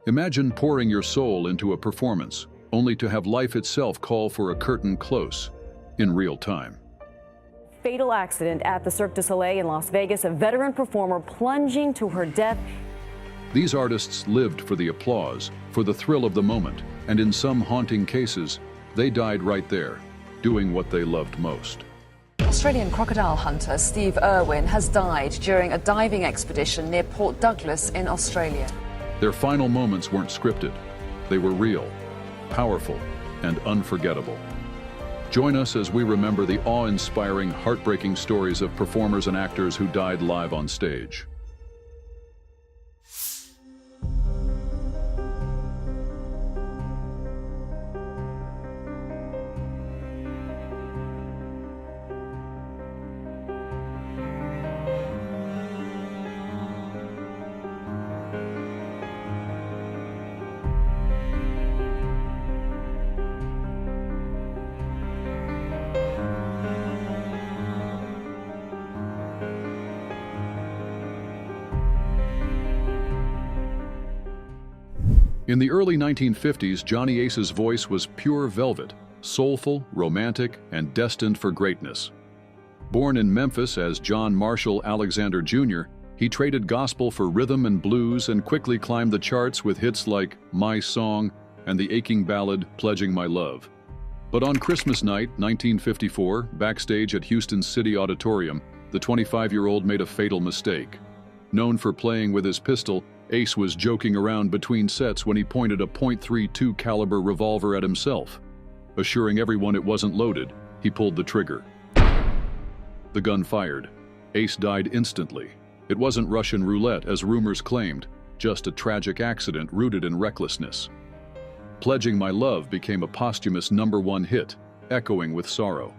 Imagine pouring your soul into a performance, only to have life itself call for a curtain close, in real time. Fatal accident at the Cirque du Soleil in Las Vegas, a veteran performer plunging to her death. These artists lived for the applause, for the thrill of the moment, and in some haunting cases, they died right there, doing what they loved most. Australian crocodile hunter Steve Irwin has died during a diving expedition near Port Douglas in Australia. Their final moments weren't scripted. They were real, powerful, and unforgettable. Join us as we remember the awe-inspiring, heartbreaking stories of performers and actors who died live on stage. In the early 1950s, Johnny Ace's voice was pure velvet, soulful, romantic, and destined for greatness. Born in Memphis as John Marshall Alexander Jr., he traded gospel for rhythm and blues and quickly climbed the charts with hits like My Song and the aching ballad Pledging My Love. But on Christmas night, 1954, backstage at Houston's City Auditorium, the 25-year-old made a fatal mistake. Known for playing with his pistol, Ace was joking around between sets when he pointed a .32 caliber revolver at himself. Assuring everyone it wasn't loaded, he pulled the trigger. The gun fired. Ace died instantly. It wasn't Russian roulette, as rumors claimed, just a tragic accident rooted in recklessness. Pledging My Love became a posthumous #1 hit, echoing with sorrow.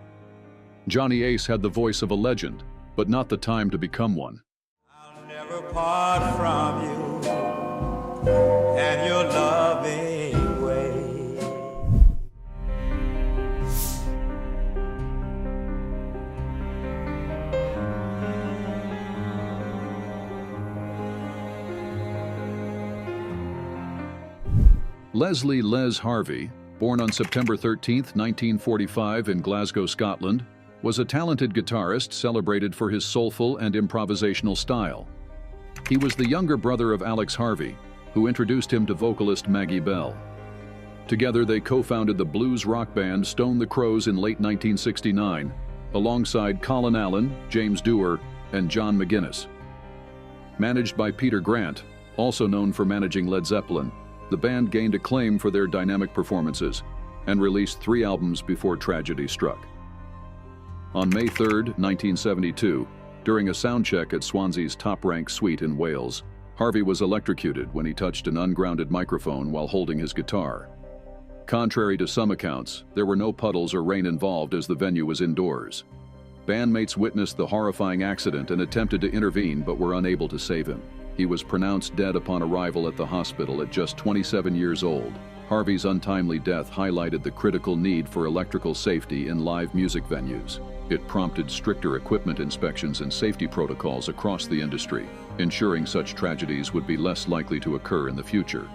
Johnny Ace had the voice of a legend, but not the time to become one. I'll never part from you and your loving way. Leslie Les Harvey, born on September 13, 1945 in Glasgow, Scotland, was a talented guitarist celebrated for his soulful and improvisational style. He was the younger brother of Alex Harvey, who introduced him to vocalist Maggie Bell. Together they co-founded the blues rock band Stone the Crows in late 1969, alongside Colin Allen, James Dewar, and John McGuinness. Managed by Peter Grant, also known for managing Led Zeppelin, the band gained acclaim for their dynamic performances and released 3 albums before tragedy struck. On May 3, 1972, during a soundcheck at Swansea's top-ranked suite in Wales, Harvey was electrocuted when he touched an ungrounded microphone while holding his guitar. Contrary to some accounts, there were no puddles or rain involved as the venue was indoors. Bandmates witnessed the horrifying accident and attempted to intervene but were unable to save him. He was pronounced dead upon arrival at the hospital at just 27 years old. Harvey's untimely death highlighted the critical need for electrical safety in live music venues. It prompted stricter equipment inspections and safety protocols across the industry, ensuring such tragedies would be less likely to occur in the future.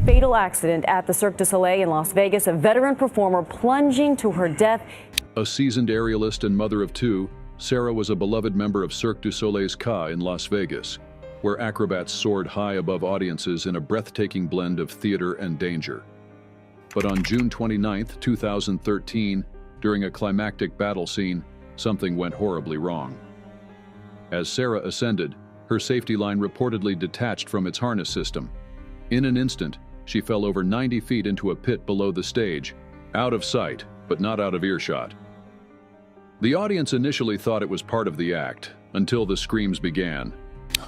Fatal accident at the Cirque du Soleil in Las Vegas, a veteran performer plunging to her death. A seasoned aerialist and mother of 2, Sarah was a beloved member of Cirque du Soleil's Ka in Las Vegas, where acrobats soared high above audiences in a breathtaking blend of theater and danger. But on June 29, 2013, during a climactic battle scene, something went horribly wrong. As Sarah ascended, her safety line reportedly detached from its harness system. In an instant, she fell over 90 feet into a pit below the stage, out of sight, but not out of earshot. The audience initially thought it was part of the act, until the screams began.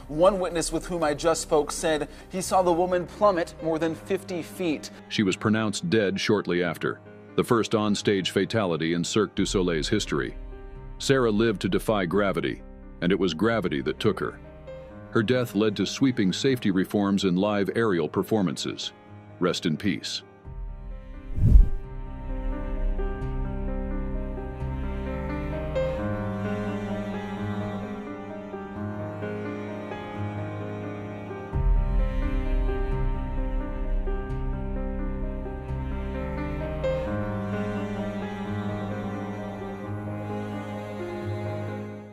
One witness with whom I just spoke said he saw the woman plummet more than 50 feet. She was pronounced dead shortly after, the first onstage fatality in Cirque du Soleil's history. Sarah lived to defy gravity, and it was gravity that took her. Her death led to sweeping safety reforms in live aerial performances. Rest in peace.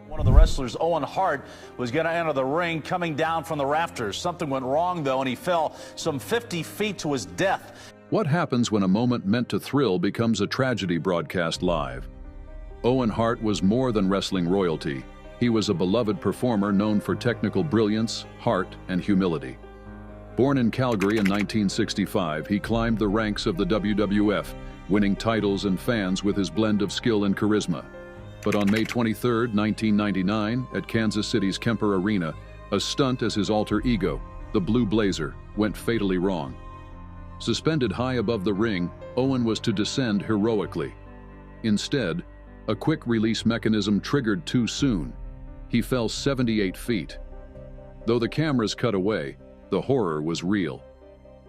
One of the wrestlers, Owen Hart, was going to enter the ring coming down from the rafters. Something went wrong, though, and he fell some 50 feet to his death. What happens when a moment meant to thrill becomes a tragedy broadcast live? Owen Hart was more than wrestling royalty. He was a beloved performer known for technical brilliance, heart, and humility. Born in Calgary in 1965, he climbed the ranks of the WWF, winning titles and fans with his blend of skill and charisma. But on May 23, 1999, at Kansas City's Kemper Arena, a stunt as his alter ego, the Blue Blazer, went fatally wrong. Suspended high above the ring, Owen was to descend heroically. Instead, a quick release mechanism triggered too soon. He fell 78 feet. Though the cameras cut away, the horror was real.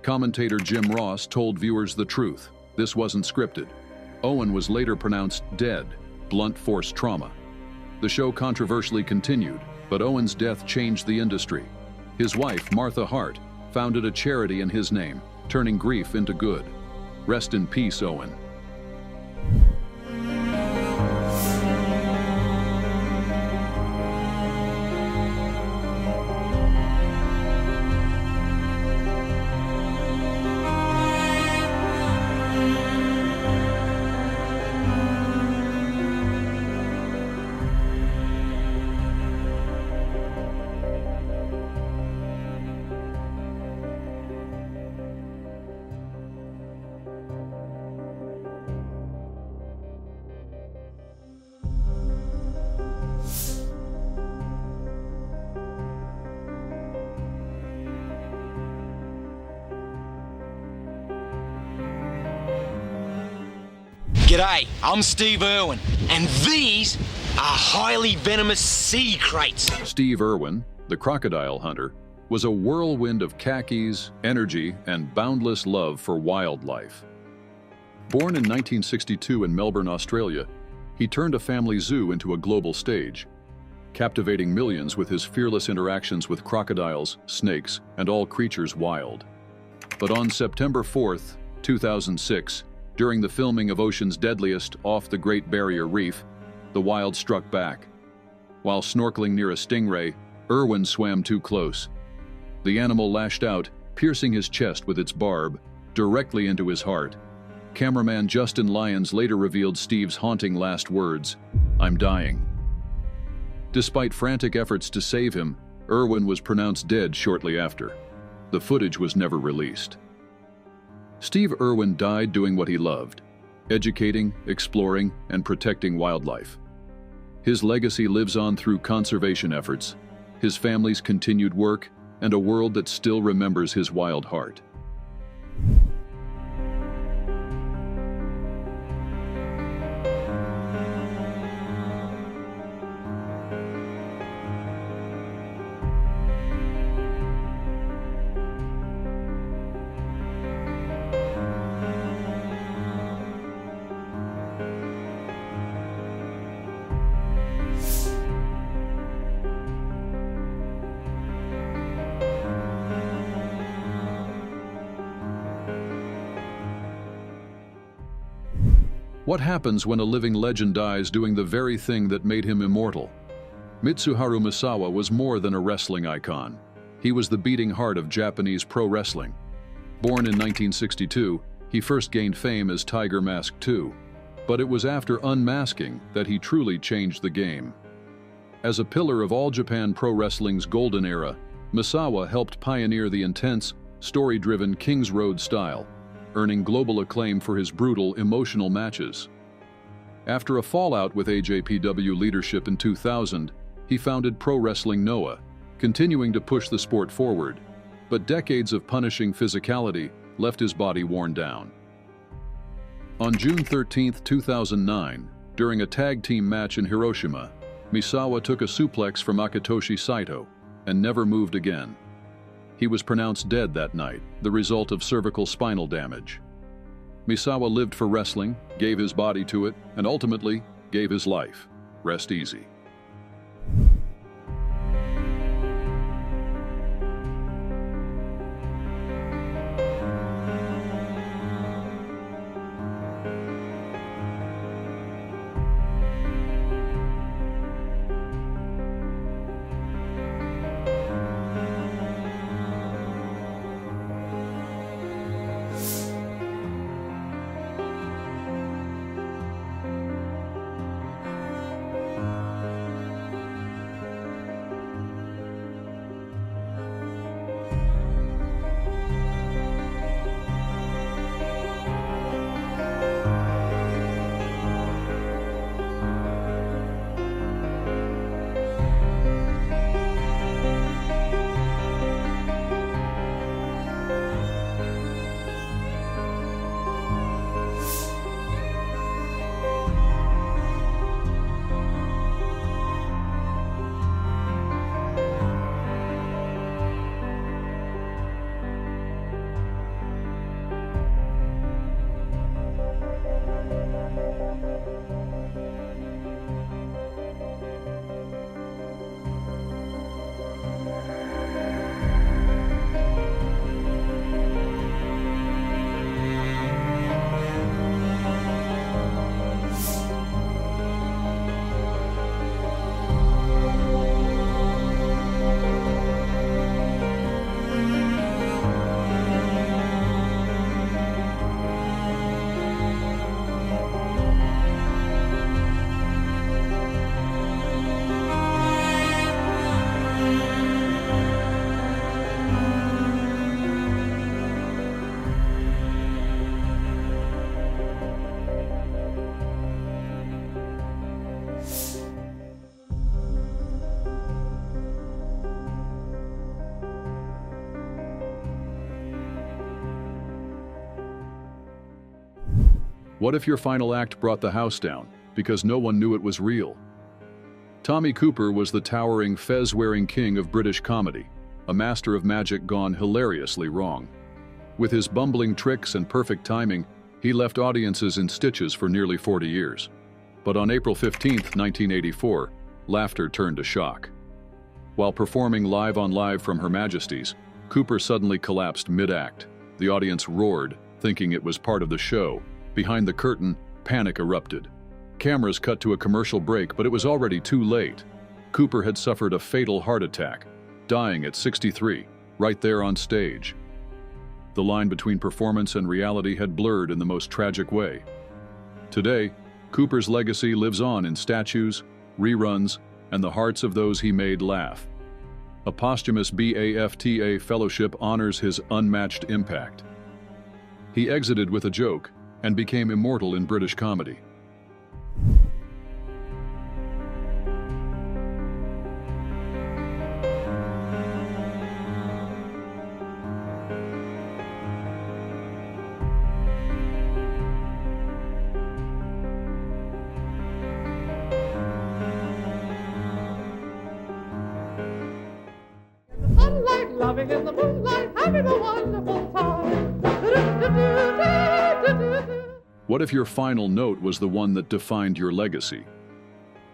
Commentator Jim Ross told viewers the truth. This wasn't scripted. Owen was later pronounced dead. Blunt force trauma. The show controversially continued, but Owen's death changed the industry. His wife, Martha Hart, founded a charity in his name, turning grief into good. Rest in peace, Owen. G'day, I'm Steve Irwin, and these are highly venomous sea crates. Steve Irwin, the crocodile hunter, was a whirlwind of khakis, energy, and boundless love for wildlife. Born in 1962 in Melbourne, Australia, he turned a family zoo into a global stage, captivating millions with his fearless interactions with crocodiles, snakes, and all creatures wild. But on September 4th, 2006, during the filming of Ocean's Deadliest off the Great Barrier Reef, the wild struck back. While snorkeling near a stingray, Irwin swam too close. The animal lashed out, piercing his chest with its barb, directly into his heart. Cameraman Justin Lyons later revealed Steve's haunting last words, "I'm dying." Despite frantic efforts to save him, Irwin was pronounced dead shortly after. The footage was never released. Steve Irwin died doing what he loved, educating, exploring, and protecting wildlife. His legacy lives on through conservation efforts, his family's continued work, and a world that still remembers his wild heart. What happens when a living legend dies doing the very thing that made him immortal? Mitsuharu Misawa was more than a wrestling icon. He was the beating heart of Japanese pro wrestling. Born in 1962, he first gained fame as Tiger Mask 2, but it was after unmasking that he truly changed the game. As a pillar of All Japan Pro Wrestling's golden era, Misawa helped pioneer the intense, story-driven King's Road style, earning global acclaim for his brutal, emotional matches. After a fallout with AJPW leadership in 2000, he founded Pro Wrestling Noah, continuing to push the sport forward, but decades of punishing physicality left his body worn down. On June 13, 2009, during a tag team match in Hiroshima, Misawa took a suplex from Akitoshi Saito and never moved again. He was pronounced dead that night, the result of cervical spinal damage. Misawa lived for wrestling, gave his body to it, and ultimately gave his life. Rest easy. What if your final act brought the house down because no one knew it was real? Tommy Cooper was the towering fez-wearing king of British comedy, a master of magic gone hilariously wrong. With his bumbling tricks and perfect timing, he left audiences in stitches for nearly 40 years. But on April 15, 1984, laughter turned to shock. While performing Live on Live from Her Majesty's, Cooper suddenly collapsed mid-act. The audience roared, thinking it was part of the show. Behind the curtain, panic erupted. Cameras cut to a commercial break, but it was already too late. Cooper had suffered a fatal heart attack, dying at 63, right there on stage. The line between performance and reality had blurred in the most tragic way. Today, Cooper's legacy lives on in statues, reruns, and the hearts of those he made laugh. A posthumous BAFTA fellowship honors his unmatched impact. He exited with a joke and became immortal in British comedy. Loving in the moonlight, having a wonderful time. What if your final note was the one that defined your legacy?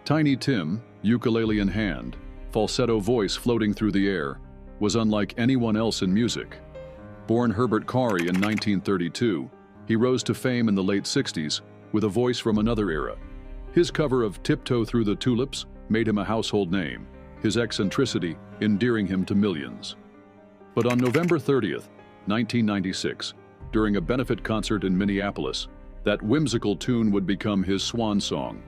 Tiny Tim, ukulele in hand, falsetto voice floating through the air, was unlike anyone else in music. Born Herbert Carey in 1932, he rose to fame in the late 60s with a voice from another era. His cover of Tiptoe Through the Tulips made him a household name, his eccentricity endearing him to millions. But on November 30th, 1996, during a benefit concert in Minneapolis, that whimsical tune would become his swan song.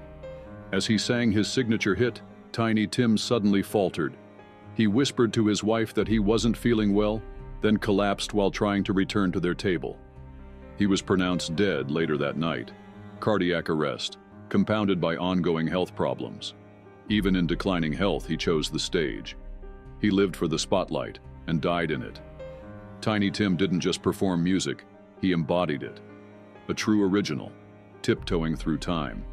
As he sang his signature hit, Tiny Tim suddenly faltered. He whispered to his wife that he wasn't feeling well, then collapsed while trying to return to their table. He was pronounced dead later that night, cardiac arrest, compounded by ongoing health problems. Even in declining health, he chose the stage. He lived for the spotlight and died in it. Tiny Tim didn't just perform music, he embodied it. A true original, tiptoeing through time.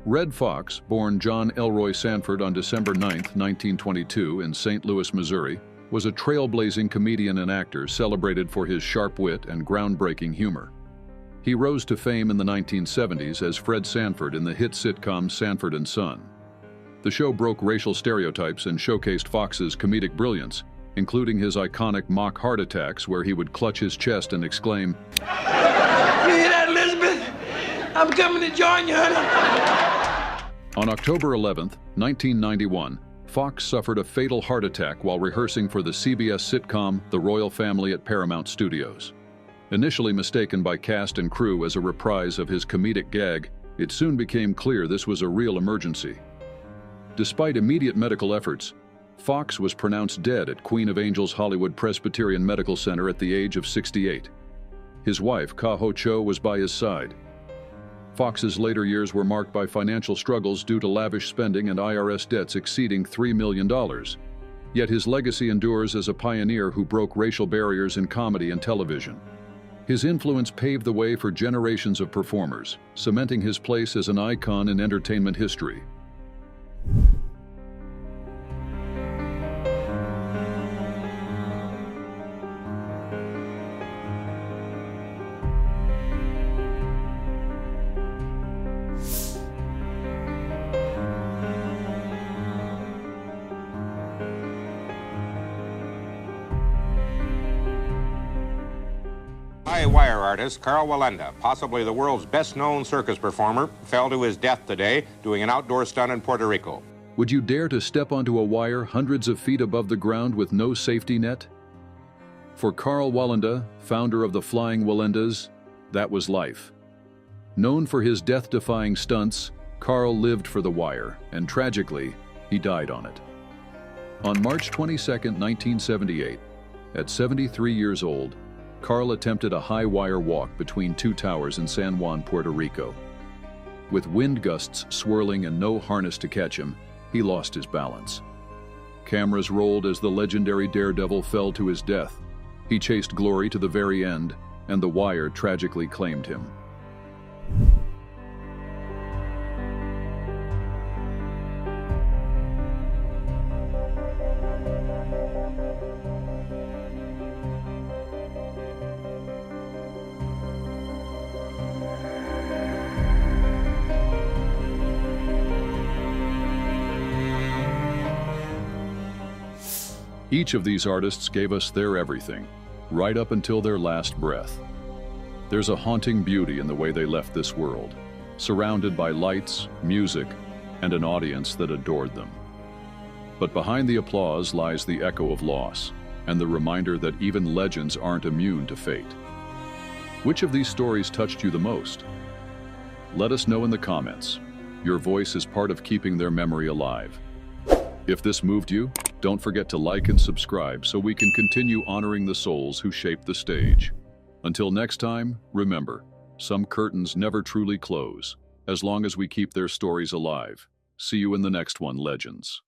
Red Fox, born John Elroy Sanford on December 9, 1922 in St. Louis, Missouri, was a trailblazing comedian and actor celebrated for his sharp wit and groundbreaking humor. He rose to fame in the 1970s as Fred Sanford in the hit sitcom Sanford and Son. The show broke racial stereotypes and showcased Fox's comedic brilliance, including his iconic mock heart attacks where he would clutch his chest and exclaim, "You hear that, Elizabeth? I'm coming to join you, honey." On October 11, 1991, Fox suffered a fatal heart attack while rehearsing for the CBS sitcom The Royal Family at Paramount Studios. Initially mistaken by cast and crew as a reprise of his comedic gag, it soon became clear this was a real emergency. Despite immediate medical efforts, Fox was pronounced dead at Queen of Angels Hollywood Presbyterian Medical Center at the age of 68. His wife, Ka Ho Cho, was by his side. Fox's later years were marked by financial struggles due to lavish spending and IRS debts exceeding $3 million. Yet his legacy endures as a pioneer who broke racial barriers in comedy and television. His influence paved the way for generations of performers, cementing his place as an icon in entertainment history. High wire artist Carl Wallenda, possibly the world's best-known circus performer, fell to his death today doing an outdoor stunt in Puerto Rico. Would you dare to step onto a wire hundreds of feet above the ground with no safety net? For Carl Wallenda, founder of the Flying Wallendas, that was life. Known for his death-defying stunts, Carl lived for the wire, and tragically, he died on it. On March 22, 1978, at 73 years old, Carl attempted a high wire walk between two towers in San Juan, Puerto Rico. With wind gusts swirling and no harness to catch him, he lost his balance. Cameras rolled as the legendary daredevil fell to his death. He chased glory to the very end, and the wire tragically claimed him. Each of these artists gave us their everything, right up until their last breath. There's a haunting beauty in the way they left this world, surrounded by lights, music, and an audience that adored them. But behind the applause lies the echo of loss, and the reminder that even legends aren't immune to fate. Which of these stories touched you the most? Let us know in the comments. Your voice is part of keeping their memory alive. If this moved you, don't forget to like and subscribe so we can continue honoring the souls who shaped the stage. Until next time, remember, some curtains never truly close, as long as we keep their stories alive. See you in the next one, legends.